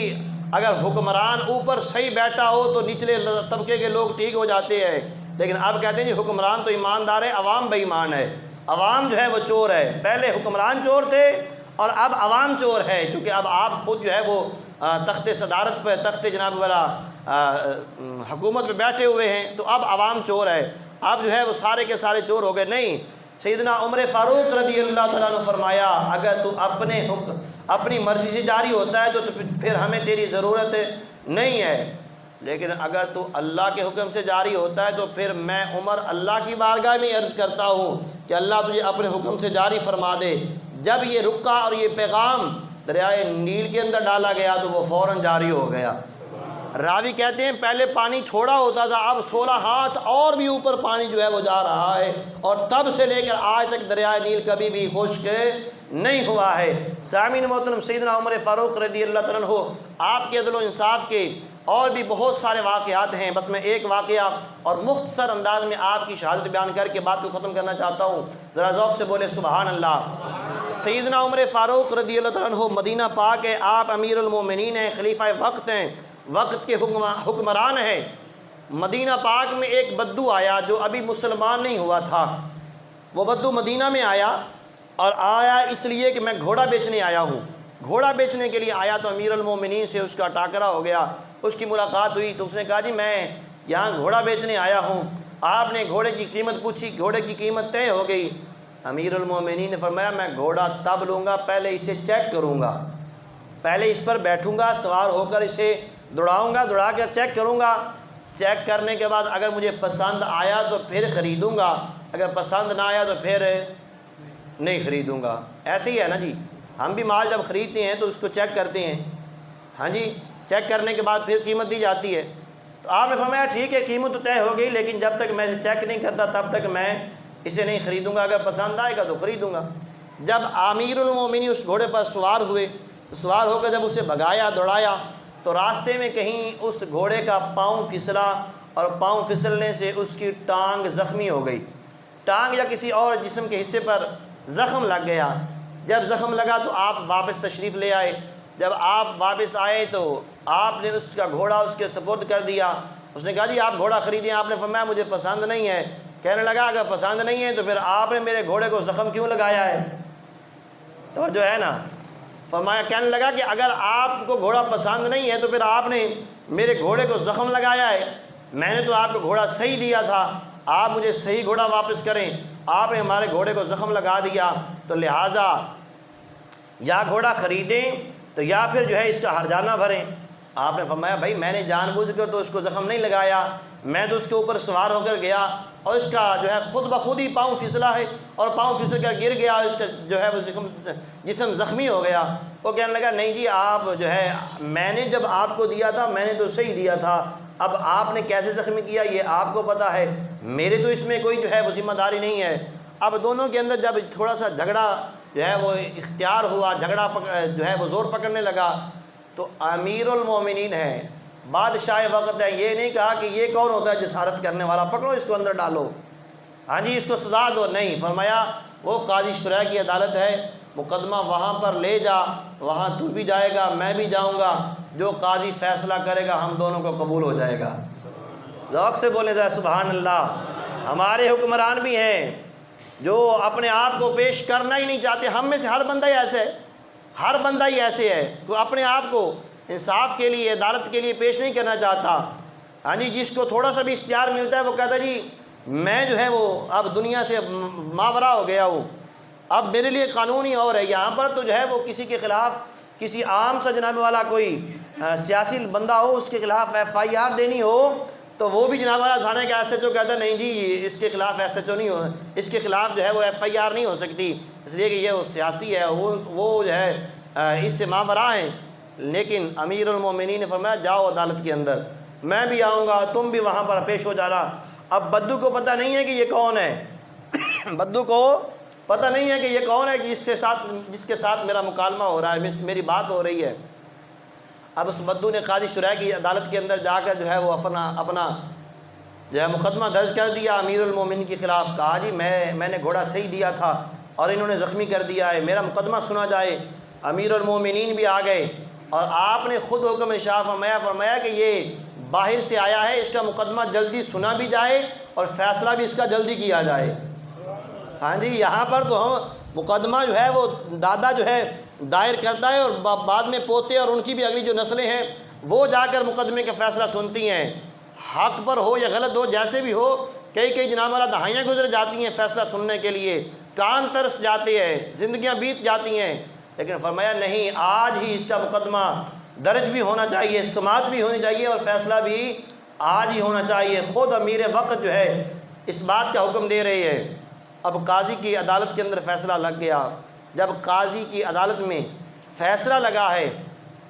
اگر حکمران اوپر صحیح بیٹھا ہو تو نچلے طبقے کے لوگ ٹھیک ہو جاتے ہیں، لیکن اب کہتے ہیں جی حکمران تو ایماندار ہے، عوام بے ایمان ہے، عوام جو ہے وہ چور ہے۔ پہلے حکمران چور تھے اور اب عوام چور ہے، چونکہ اب آپ خود جو ہے وہ تخت صدارت پہ، تخت جناب والا حکومت پہ بیٹھے ہوئے ہیں، تو اب عوام چور ہے، اب جو ہے وہ سارے کے سارے چور ہو گئے۔ نہیں، سیدنا عمر فاروق رضی اللہ تعالیٰ عنہ فرمایا اگر تو اپنی مرضی سے جاری ہوتا ہے تو پھر ہمیں تیری ضرورت نہیں ہے، لیکن اگر تو اللہ کے حکم سے جاری ہوتا ہے تو پھر میں عمر اللہ کی بارگاہ میں عرض کرتا ہوں کہ اللہ تجھے اپنے حکم سے جاری فرما دے۔ جب یہ رکا اور یہ پیغام دریائے نیل کے اندر ڈالا گیا تو وہ فوراً جاری ہو گیا۔ راوی کہتے ہیں پہلے پانی تھوڑا ہوتا تھا، اب 16 ہاتھ اور بھی اوپر پانی جو ہے وہ جا رہا ہے، اور تب سے لے کر آج تک دریائے نیل کبھی بھی خشک نہیں ہوا ہے۔ سامعین محترم، سیدنا عمر فاروق رضی اللہ تعالیٰ عنہ آپ کے عدل و انصاف کے اور بھی بہت سارے واقعات ہیں، بس میں ایک واقعہ اور مختصر انداز میں آپ کی شہادت بیان کر کے بات کو ختم کرنا چاہتا ہوں۔ ذرا ذوق سے بولے سبحان اللہ۔ سیدنا عمر فاروق رضی اللہ تعالیٰ عنہ مدینہ پاک ہے، آپ امیر المومنین ہیں، خلیفہ وقت ہیں، وقت کے حکمران ہیں۔ مدینہ پاک میں ایک بدو آیا جو ابھی مسلمان نہیں ہوا تھا، وہ بدو مدینہ میں آیا اور آیا اس لیے کہ میں گھوڑا بیچنے آیا ہوں۔ گھوڑا بیچنے کے لیے آیا تو امیر المومنین سے اس کا ٹاکرا ہو گیا، اس کی ملاقات ہوئی تو اس نے کہا جی میں یہاں گھوڑا بیچنے آیا ہوں۔ آپ نے گھوڑے کی قیمت پوچھی، گھوڑے کی قیمت طے ہو گئی۔ امیر المومنین نے فرمایا میں گھوڑا تب لوں گا پہلے اسے چیک کروں گا، پہلے اس پر بیٹھوں گا، سوار ہو کر اسے دوڑاؤں گا، دوڑا کر چیک کروں گا، چیک کرنے کے بعد اگر مجھے پسند آیا تو پھر خریدوں گا، اگر پسند نہ آیا تو پھر نہیں خریدوں گا۔ ایسے ہی ہے نا جی، ہم بھی مال جب خریدتے ہیں تو اس کو چیک کرتے ہیں، ہاں جی، چیک کرنے کے بعد پھر قیمت دی جاتی ہے۔ تو آپ نے فرمایا ٹھیک ہے قیمت تو طے ہو گئی، لیکن جب تک میں اسے چیک نہیں کرتا تب تک میں اسے نہیں خریدوں گا، اگر پسند آئے گا تو خریدوں گا۔ جب امیر المومنین اس گھوڑے پر سوار ہوئے، سوار ہو کر جب اسے بھگایا، دوڑایا، تو راستے میں کہیں اس گھوڑے کا پاؤں پھسلا، اور پاؤں پھسلنے سے اس کی ٹانگ زخمی ہو گئی، ٹانگ یا کسی اور جسم کے حصے پر زخم لگ گیا۔ جب زخم لگا تو آپ واپس تشریف لے آئے، جب آپ واپس آئے تو آپ نے اس کا گھوڑا اس کے سپرد کر دیا۔ اس نے کہا جی آپ گھوڑا خریدیں، آپ نے فرمایا مجھے پسند نہیں ہے۔ کہنے لگا اگر پسند نہیں ہے تو پھر آپ نے میرے گھوڑے کو زخم کیوں لگایا ہے؟ توجہ ہے نا؟ فرمایا، کہنے لگا کہ اگر آپ کو گھوڑا پسند نہیں ہے تو پھر آپ نے میرے گھوڑے کو زخم لگایا ہے، میں نے تو آپ کو گھوڑا صحیح دیا تھا، آپ مجھے صحیح گھوڑا واپس کریں، آپ نے ہمارے گھوڑے کو زخم لگا دیا، تو لہٰذا یا گھوڑا خریدیں تو یا پھر جو ہے اس کا ہرجانہ بھریں۔ آپ نے فرمایا بھائی میں نے جان بوجھ کر تو اس کو زخم نہیں لگایا، میں تو اس کے اوپر سوار ہو کر گیا اور اس کا جو ہے خود بخود ہی پاؤں پھسلا ہے اور پاؤں پھسل کر گر گیا، اس کا جو ہے وہ جسم زخمی ہو گیا۔ وہ کہنے لگا نہیں جی آپ جو ہے میں نے جب آپ کو دیا تھا میں نے تو صحیح دیا تھا، اب آپ نے کیسے زخمی کیا یہ آپ کو پتہ ہے، میرے تو اس میں کوئی جو ہے وہ ذمہ داری نہیں ہے۔ اب دونوں کے اندر جب تھوڑا سا جھگڑا جو ہے وہ اختیار ہوا، جھگڑا جو ہے وہ زور پکڑنے لگا، تو امیر المومنین ہے، بادشاہ وقت ہے، یہ نہیں کہا کہ یہ کون ہوتا ہے جسارت کرنے والا، پکڑو اس کو اندر ڈالو، ہاں جی اس کو سزا دو، نہیں، فرمایا وہ قاضی شرح کی عدالت ہے، مقدمہ وہاں پر لے جا، وہاں تو بھی جائے گا میں بھی جاؤں گا، جو قاضی فیصلہ کرے گا ہم دونوں کو قبول ہو جائے گا۔ ذوق سے بولے ذرا سبحان اللہ۔ ہمارے حکمران بھی ہیں جو اپنے آپ کو پیش کرنا ہی نہیں چاہتے، ہم میں سے ہر بندہ ہی ایسے ہے، ہر بندہ ہی ایسے ہے، تو اپنے آپ کو انصاف کے لیے عدالت کے لیے پیش نہیں کرنا چاہتا، ہاں جی جس کو تھوڑا سا بھی اختیار ملتا ہے وہ کہتا ہے جی میں جو ہے وہ اب دنیا سے ماورا ہو گیا ہوں، اب میرے لیے قانون ہی اور ہے۔ یہاں پر تو جو ہے وہ کسی کے خلاف کسی عام سا جناب والا کوئی سیاسی بندہ ہو، اس کے خلاف FIR دینی ہو تو وہ بھی جناب والا تھانے کا SHO کہتا ہے نہیں جی اس کے خلاف SHO نہیں ہو، اس کے خلاف جو ہے وہ FIR نہیں ہو سکتی، اس لیے کہ یہ وہ سیاسی ہے، وہ جو ہے اس سے ماورا ہیں۔ لیکن امیر المومنین نے فرمایا جاؤ عدالت کے اندر، میں بھی آؤں گا تم بھی وہاں پر پیش ہو جانا۔ اب بدو کو پتہ نہیں ہے کہ یہ کون ہے، بدو کو پتہ نہیں ہے کہ یہ کون ہے کہ جس کے ساتھ میرا مکالمہ ہو رہا ہے، میری بات ہو رہی ہے۔ اب اس بدو نے قاضی شرح کی عدالت کے اندر جا کر جو ہے وہ اپنا جو ہے مقدمہ درج کر دیا امیر المومنین کے خلاف، کہا جی میں نے گھوڑا صحیح دیا تھا اور انہوں نے زخمی کر دیا ہے، میرا مقدمہ سنا جائے۔ امیر المومنین بھی آ گئے اور آپ نے خود حکم ارشاد فرمایا کہ یہ باہر سے آیا ہے، اس کا مقدمہ جلدی سنا بھی جائے اور فیصلہ بھی اس کا جلدی کیا جائے۔ ہاں جی یہاں پر تو ہم مقدمہ جو ہے وہ دادا جو ہے دائر کرتا ہے اور بعد میں پوتے اور ان کی بھی اگلی جو نسلیں ہیں وہ جا کر مقدمے کا فیصلہ سنتی ہیں، حق پر ہو یا غلط ہو جیسے بھی ہو، کئی جناب والا دہائیاں گزر جاتی ہیں فیصلہ سننے کے لیے، کان ترس جاتے ہیں، زندگیاں بیت جاتی ہیں، لیکن فرمایا نہیں آج ہی اس کا مقدمہ درج بھی ہونا چاہیے، سماعت بھی ہونی چاہیے اور فیصلہ بھی آج ہی ہونا چاہیے۔ خود امیر وقت جو ہے اس بات کا حکم دے رہے ہیں۔ اب قاضی کی عدالت کے اندر فیصلہ لگ گیا، جب قاضی کی عدالت میں فیصلہ لگا ہے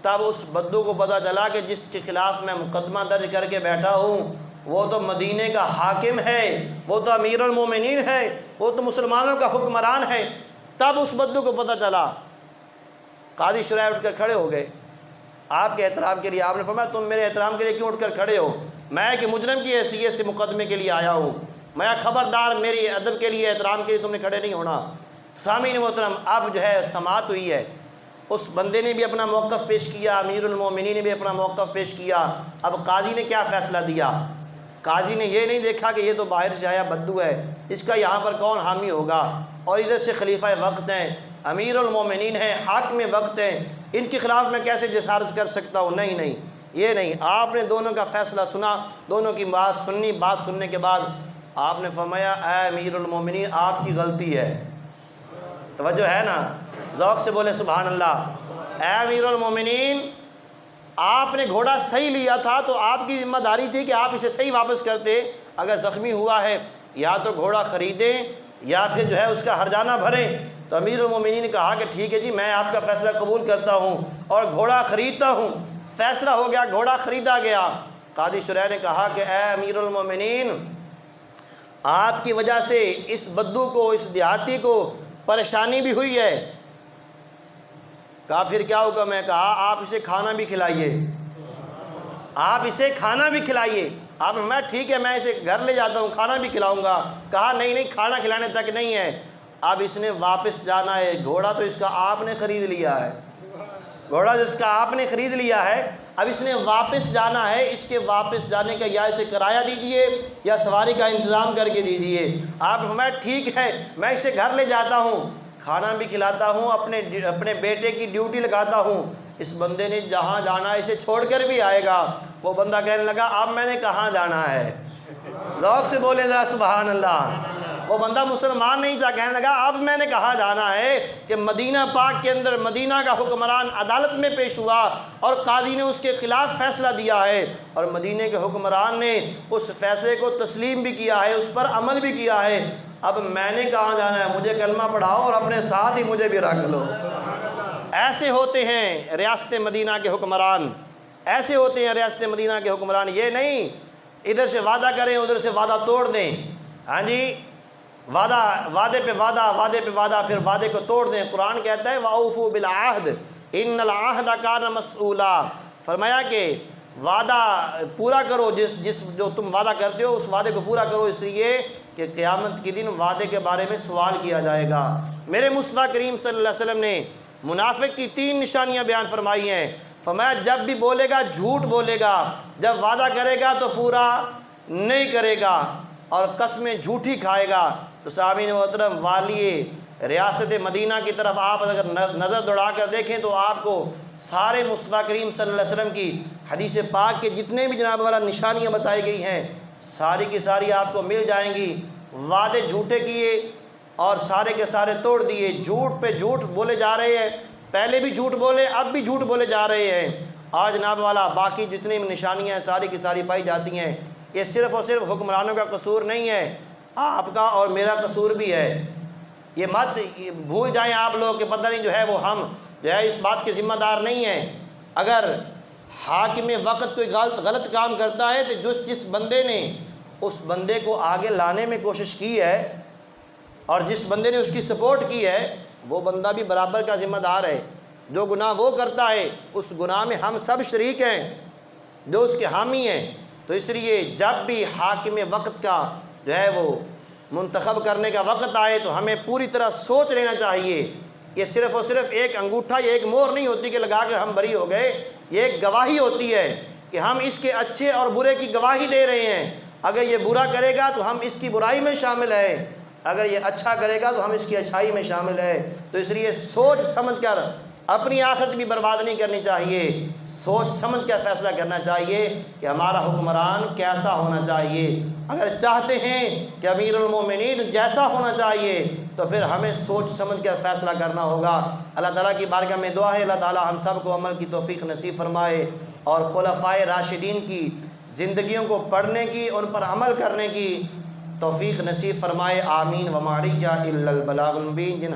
تب اس بدو کو پتہ چلا کہ جس کے خلاف میں مقدمہ درج کر کے بیٹھا ہوں وہ تو مدینے کا حاکم ہے، وہ تو امیر المومنین ہے، وہ تو مسلمانوں کا حکمران ہے۔ تب اس بدو کو پتہ چلا، قاضی شرح اٹھ کر کھڑے ہو گئے آپ کے احترام کے لیے۔ آپ نے فرمایا تم میرے احترام کے لیے کیوں اٹھ کر کھڑے ہو؟ میں کہ مجرم کی حیثیت سے مقدمے کے لیے آیا ہوں، میں خبردار میری ادب کے لیے احترام کے لیے تم نے کھڑے نہیں ہونا۔ سامعین محترم اب جو ہے سماعت ہوئی ہے، اس بندے نے بھی اپنا موقف پیش کیا، امیر المومنین نے بھی اپنا موقف پیش کیا۔ اب قاضی نے کیا فیصلہ دیا؟ قاضی نے یہ نہیں دیکھا کہ یہ تو باہر سے آیا بدو ہے، اس کا یہاں پر کون حامی ہوگا، اور ادھر سے خلیفہ وقت ہیں، امیر المومنین ہیں، حاکم وقت ہیں، ان کے خلاف میں کیسے جسارت کر سکتا ہوں؟ نہیں یہ نہیں، آپ نے دونوں کا فیصلہ سنا، دونوں کی بات سنی، بات سننے کے بعد آپ نے فرمایا اے امیر المومنین آپ کی غلطی ہے۔ توجہ ہے نا؟ ذوق سے بولے سبحان اللہ۔ اے امیر المومنین آپ نے گھوڑا صحیح لیا تھا تو آپ کی ذمہ داری تھی کہ آپ اسے صحیح واپس کرتے، اگر زخمی ہوا ہے یا تو گھوڑا خریدیں یا پھر جو ہے اس کا ہرجانہ بھریں۔ تو امیر المومنین نے کہا کہ ٹھیک ہے جی، میں آپ کا فیصلہ قبول کرتا ہوں اور گھوڑا خریدتا ہوں۔ فیصلہ ہو گیا، گھوڑا خریدا گیا۔ قاضی شریح نے کہا کہ اے امیر المومنین، آپ کی وجہ سے اس بدو کو، اس دیہاتی کو پریشانی بھی ہوئی ہے۔ کہا پھر کیا حکم ہے؟ کہا آپ اسے کھانا بھی کھلائیے، آپ اسے کھانا بھی کھلائیے۔ آپ نے میں ٹھیک ہے، میں اسے گھر لے جاتا ہوں، کھانا بھی کھلاؤں گا۔ کہا نہیں نہیں، کھانا کھلانے تک نہیں ہے، اب اس نے واپس جانا ہے۔ گھوڑا تو اس کا آپ نے خرید لیا ہے، گھوڑا جس کا آپ نے خرید لیا ہے، اب اس نے واپس جانا ہے۔ اس کے واپس جانے کا یا اسے کرایہ دیجئے یا سواری کا انتظام کر کے دیجئے۔ آپ نے فرمایا ٹھیک ہے، میں اسے گھر لے جاتا ہوں، کھانا بھی کھلاتا ہوں، اپنے بیٹے کی ڈیوٹی لگاتا ہوں۔ اس بندے نے جہاں جانا ہے اسے چھوڑ کر بھی آئے گا۔ وہ بندہ کہنے لگا اب میں نے کہاں جانا ہے؟ ذوق سے بولے ذرا سبحان اللہ۔ وہ بندہ مسلمان نہیں تھا، کہنے لگا اب میں نے کہاں جانا ہے کہ مدینہ پاک کے اندر مدینہ کا حکمران عدالت میں پیش ہوا اور قاضی نے اس کے خلاف فیصلہ دیا ہے، اور مدینہ کے حکمران نے اس فیصلے کو تسلیم بھی کیا ہے، اس پر عمل بھی کیا ہے۔ اب میں نے کہاں جانا ہے؟ مجھے کلمہ پڑھاؤ اور اپنے ساتھ ہی مجھے بھی رکھ لو۔ ایسے ہوتے ہیں ریاست مدینہ کے حکمران، ایسے ہوتے ہیں ریاست مدینہ کے حکمران۔ یہ نہیں ادھر سے وعدہ کریں ادھر سے وعدہ توڑ دیں، ہاں جی، وعدے پہ وعدہ، پھر وعدے کو توڑ دیں۔ قرآن کہتا ہے وَأَوْفُوا بِالْعَهْدِ إِنَّ الْعَهْدَ كَانَ مَسْئُولًا، فرمایا کہ وعدہ پورا کرو، جو تم وعدہ کرتے ہو اس وعدے کو پورا کرو، اس لیے کہ قیامت کے دن وعدے کے بارے میں سوال کیا جائے گا۔ میرے مصطفیٰ کریم صلی اللہ علیہ وسلم نے منافق کی 3 نشانیاں بیان فرمائی ہیں۔ فرمایا جب بھی بولے گا جھوٹ بولے گا، جب وعدہ کرے گا تو پورا نہیں کرے گا، اور قسمیں جھوٹی کھائے گا۔ تو سامعین محترم، والی ریاست مدینہ کی طرف آپ اگر نظر دوڑا کر دیکھیں تو آپ کو سارے مصطفیٰ کریم صلی اللہ علیہ وسلم کی حدیث پاک کے جتنے بھی جناب والا نشانیاں بتائی گئی ہیں ساری کی ساری آپ کو مل جائیں گی۔ وعدے جھوٹے کیے اور سارے کے سارے توڑ دیے، جھوٹ پہ جھوٹ بولے جا رہے ہیں، پہلے بھی جھوٹ بولے اب بھی جھوٹ بولے جا رہے ہیں۔ آج جناب والا باقی جتنی بھی نشانیاں ہیں ساری کی ساری پائی جاتی ہیں۔ یہ صرف اور صرف حکمرانوں کا قصور نہیں ہے، آپ کا اور میرا قصور بھی ہے۔ یہ مت بھول جائیں آپ لوگ کہ پتہ نہیں جو ہے وہ ہم جو ہے اس بات کے ذمہ دار نہیں ہیں۔ اگر حاکم وقت کوئی غلط کام کرتا ہے تو جس بندے نے اس بندے کو آگے لانے میں کوشش کی ہے اور جس بندے نے اس کی سپورٹ کی ہے وہ بندہ بھی برابر کا ذمہ دار ہے۔ جو گناہ وہ کرتا ہے اس گناہ میں ہم سب شریک ہیں جو اس کے حامی ہیں۔ تو اس لیے جب بھی حاکم وقت کا جو ہے وہ منتخب کرنے کا وقت آئے تو ہمیں پوری طرح سوچ لینا چاہیے۔ یہ صرف اور صرف ایک انگوٹھا یا ایک مہر نہیں ہوتی کہ لگا کر ہم بری ہو گئے، یہ ایک گواہی ہوتی ہے کہ ہم اس کے اچھے اور برے کی گواہی دے رہے ہیں۔ اگر یہ برا کرے گا تو ہم اس کی برائی میں شامل ہیں، اگر یہ اچھا کرے گا تو ہم اس کی اچھائی میں شامل ہیں۔ تو اس لیے سوچ سمجھ کر اپنی آخرت بھی برباد نہیں کرنی چاہیے، سوچ سمجھ کر فیصلہ کرنا چاہیے کہ ہمارا حکمران کیسا ہونا چاہیے۔ اگر چاہتے ہیں کہ امیر المومنین جیسا ہونا چاہیے تو پھر ہمیں سوچ سمجھ کر فیصلہ کرنا ہوگا۔ اللہ تعالیٰ کی بارگاہ میں دعا ہے اللہ تعالیٰ ہم سب کو عمل کی توفیق نصیب فرمائے اور خلفائے راشدین کی زندگیوں کو پڑھنے کی، ان پر عمل کرنے کی توفیق نصیب فرمائے، آمین۔ وما علینا الا البلاغ المبین۔ جن